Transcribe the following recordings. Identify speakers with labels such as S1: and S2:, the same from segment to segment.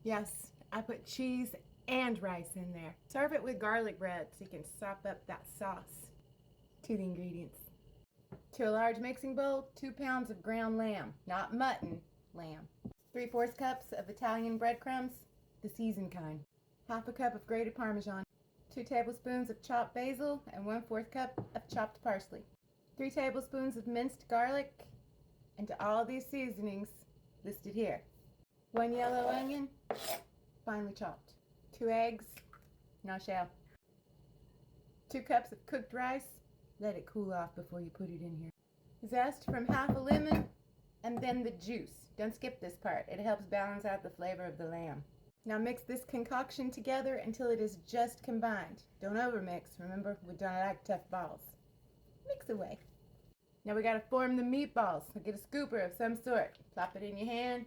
S1: Yes, I put cheese and rice in there. Serve it with garlic bread so you can sop up that sauce. To the ingredients. To a large mixing bowl, 2 pounds of ground lamb, not mutton, lamb. 3/4 cups of Italian breadcrumbs, the seasoned kind. Half a cup of grated Parmesan. 2 tablespoons of chopped basil and 1/4 cup of chopped parsley. 3 tablespoons of minced garlic, and to all these seasonings listed here. 1 yellow onion, finely chopped. 2 eggs, no shell. 2 cups of cooked rice. Let it cool off before you put it in here. Zest from half a lemon, and then the juice. Don't skip this part. It helps balance out the flavor of the lamb. Now mix this concoction together until it is just combined. Don't overmix. Remember, we don't like tough balls. Mix away. Now we gotta form the meatballs. So get a scooper of some sort. Plop it in your hand.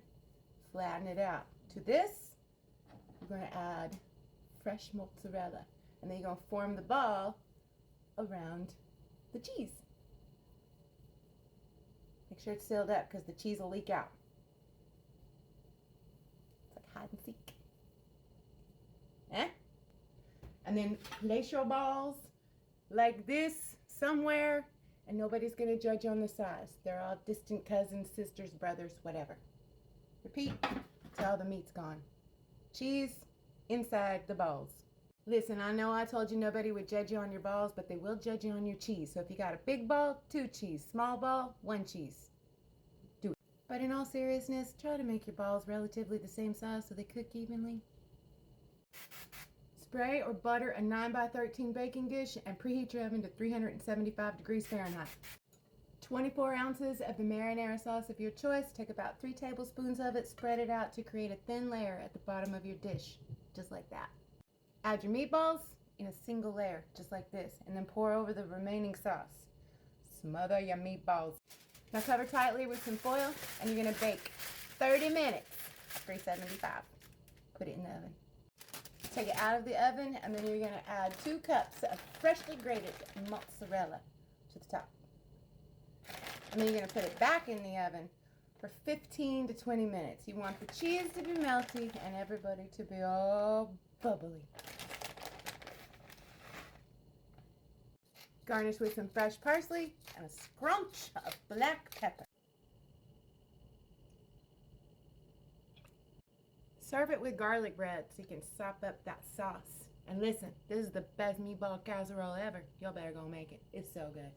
S1: Flatten it out. To this, we're gonna add fresh mozzarella. And then you're gonna form the ball around the cheese. Make sure it's sealed up because the cheese will leak out. It's like hide and seek. And then place your balls like this somewhere, and nobody's going to judge on the size. They're all distant cousins, sisters, brothers, whatever. Repeat until the meat's gone. Cheese inside the balls. Listen, I know I told you nobody would judge you on your balls, but they will judge you on your cheese. So if you got a big ball, 2 cheese. Small ball, 1 cheese. Do it. But in all seriousness, try to make your balls relatively the same size so they cook evenly. Spray or butter a 9x13 baking dish and preheat your oven to 375 degrees Fahrenheit. 24 ounces of the marinara sauce of your choice. Take about 3 tablespoons of it, spread it out to create a thin layer at the bottom of your dish, just like that. Add your meatballs in a single layer, just like this, and then pour over the remaining sauce. Smother your meatballs. Now cover tightly with some foil, and you're gonna bake 30 minutes at 375. Put it in the oven. Take it out of the oven, and then you're gonna add 2 cups of freshly grated mozzarella to the top. And then you're gonna put it back in the oven for 15 to 20 minutes. You want the cheese to be melty and everybody to be all bubbly. Garnish with some fresh parsley and a scrunch of black pepper. Serve it with garlic bread so you can sop up that sauce. And listen, this is the best meatball casserole ever. Y'all better go make it. It's so good.